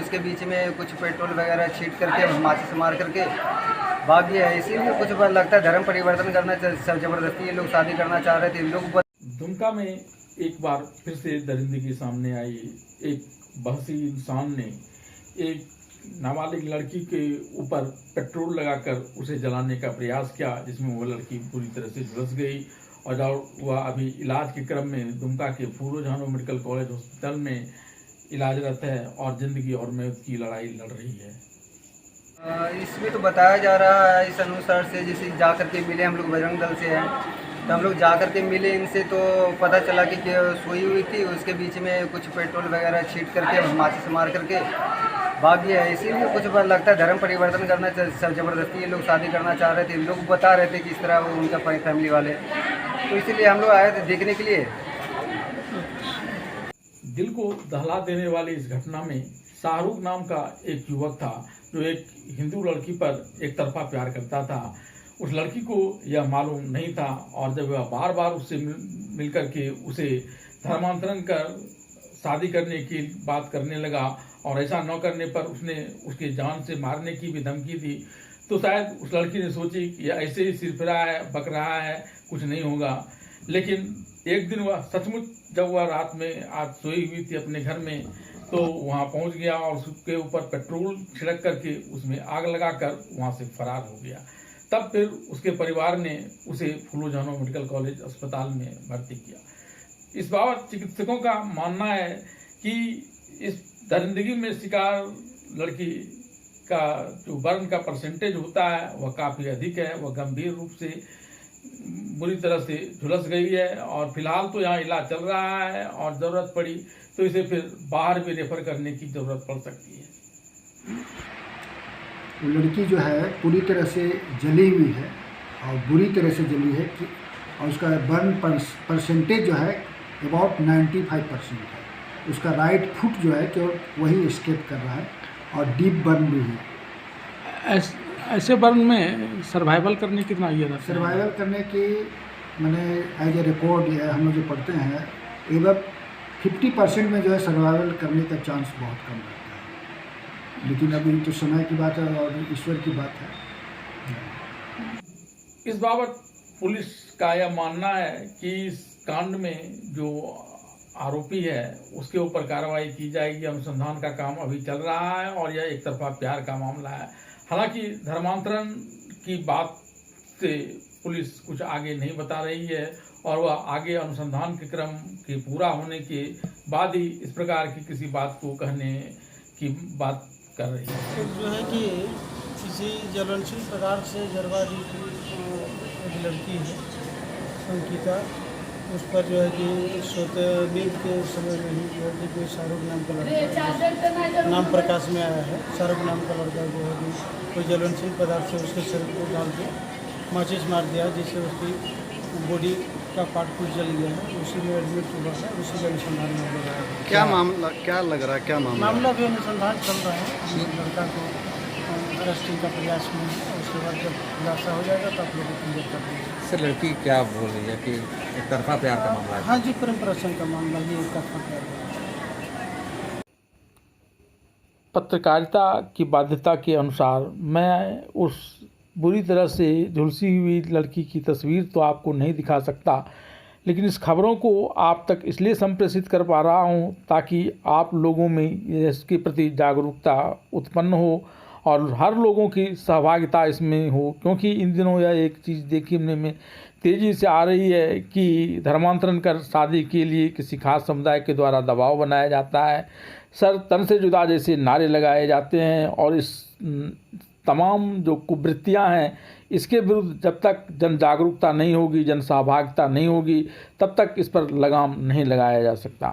उसके बीच में कुछ पेट्रोल वगैरह छीट करके माचिस मार करके भाग गया है। इसीलिए कुछ लगता है धर्म परिवर्तन करना सब जबरदस्ती ये लोग शादी करना चाह रहे थे लोग। दुमका में एक बार फिर से दरिंदगी सामने आई। एक बहसी इंसान ने एक नाबालिग लड़की के ऊपर पेट्रोल लगाकर उसे जलाने का प्रयास किया, जिसमें वो लड़की पूरी तरह से झुलस गई और वह अभी इलाज के क्रम में दुमका के फूलो झानो मेडिकल कॉलेज हॉस्पिटल में इलाजरत है और जिंदगी और मौत की लड़ाई लड़ रही है। इसमें तो बताया जा रहा है इस अनुसार से, जैसे जा कर के मिले हम लोग बजरंग दल से हैं, तो हम लोग जा कर के मिले इनसे तो पता चला कि सोई हुई थी, उसके बीच में कुछ पेट्रोल वगैरह छीट करके माचिस मार करके भाग गया है। इसीलिए कुछ लगता है धर्म परिवर्तन करना सब जबरदस्ती ये लोग शादी करना चाह रहे थे लोग बता रहे थे कि इस तरह वो उनका फैमिली वाले, तो इसीलिए हम लोग आए थे देखने के लिए। दिल को दहला देने वाली इस घटना में शाहरुख नाम का एक युवक था जो एक हिंदू लड़की पर एक तरफा प्यार करता था। उस लड़की को यह मालूम नहीं था और जब वह बार बार उससे मिल करके उसे धर्मांतरण कर शादी करने की बात करने लगा और ऐसा न करने पर उसने उसके जान से मारने की भी धमकी दी, तो शायद उस लड़की ने सोची कि ऐसे ही सिरफिरा है, बक रहा है, कुछ नहीं होगा। लेकिन एक दिन वह सचमुच जब वह रात में आज सोई हुई थी अपने घर में, तो वहां पहुंच गया और उसके ऊपर पेट्रोल छिड़क करके उसमें आग लगाकर वहां से फरार हो गया। तब फिर उसके परिवार ने उसे फूलो झानो मेडिकल कॉलेज अस्पताल में भर्ती किया। इस बाबत चिकित्सकों का मानना है कि इस दरिंदगी में शिकार लड़की का जो बर्न का परसेंटेज होता है वह काफ़ी अधिक है। वह गंभीर रूप से बुरी तरह से झुलस गई है और फिलहाल तो यहाँ इलाज चल रहा है और ज़रूरत पड़ी तो इसे फिर बाहर भी रेफर करने की ज़रूरत पड़ सकती है। लड़की जो है पूरी तरह से जली हुई है और बुरी तरह से जली है कि और उसका बर्न परसेंटेज जो है अबाउट 95% है। उसका राइट फुट जो है कि वही एस्केप कर रहा है और डीप बर्न भी है। ऐसे बर्न में सर्वाइवल करने कितना ये रहता है? सर्वाइवल करने की मैंने एज ए रिकॉर्ड हम लोग जो पढ़ते हैं एवं 50% में जो है सर्वाइवल करने का चांस बहुत कम रहता है, लेकिन अभी तो समय की बात है और ईश्वर की बात है। इस बाबत पुलिस का यह मानना है कि इस कांड में जो आरोपी है उसके ऊपर कार्रवाई की जाएगी। अनुसंधान का काम अभी चल रहा है और यह एक तरफा प्यार का मामला है। हालांकि धर्मांतरण की बात से पुलिस कुछ आगे नहीं बता रही है और वह आगे अनुसंधान के क्रम के पूरा होने के बाद ही इस प्रकार की किसी बात को कहने की बात कर रही है। जो है कि किसी ज्वलनशील पदार्थ से जरवा दी एक लड़की है अंकिता, उस पर जो है कि सोते नींद के समय में ही जो है कि कोई शाहरुख नाम का लड़का नाम प्रकाश में आया है। शाहरुख नाम का लड़का जो है कि कोई ज्वलनशील पदार्थ से उसके शरीर को डाल के माचिस मार दिया, जिससे उसकी बॉडी का पार्ट कुछ जल गया है। उसी में एडमिट हुआ है, उसी का अनुसंधान में लग रहा है। क्या मामला क्या लग रहा है, क्या मामला भी अनुसंधान चल रहा है। लड़का को अरेस्टिंग का प्रयास में है, उसके बाद जब खुलासा हो जाएगा तो आप लोगों को क्लियर कर देंगे। सर लड़की क्या बोल रही है कि एक तरफा प्यार का मामला है? हाँ जी, प्रेम प्रसंग का मामला ये एक तरफा प्यार है। पत्रकारिता की बाध्यता के अनुसार मैं उस बुरी तरह से झुलसी हुई लड़की की तस्वीर तो आपको नहीं दिखा सकता, लेकिन इस खबरों को आप तक इसलिए संप्रेषित कर पा रहा हूँ ताकि आप लोगों में इसके प्रति जागरूकता उत्पन्न हो और हर लोगों की सहभागिता इसमें हो, क्योंकि इन दिनों यह एक चीज़ देखने में तेज़ी से आ रही है कि धर्मांतरण कर शादी के लिए किसी खास समुदाय के द्वारा दबाव बनाया जाता है, सर तन से जुदा जैसे नारे लगाए जाते हैं और इस तमाम जो कुवृत्तियां हैं इसके विरुद्ध जब तक जन जागरूकता नहीं होगी, जन सहभागिता नहीं होगी, तब तक इस पर लगाम नहीं लगाया जा सकता।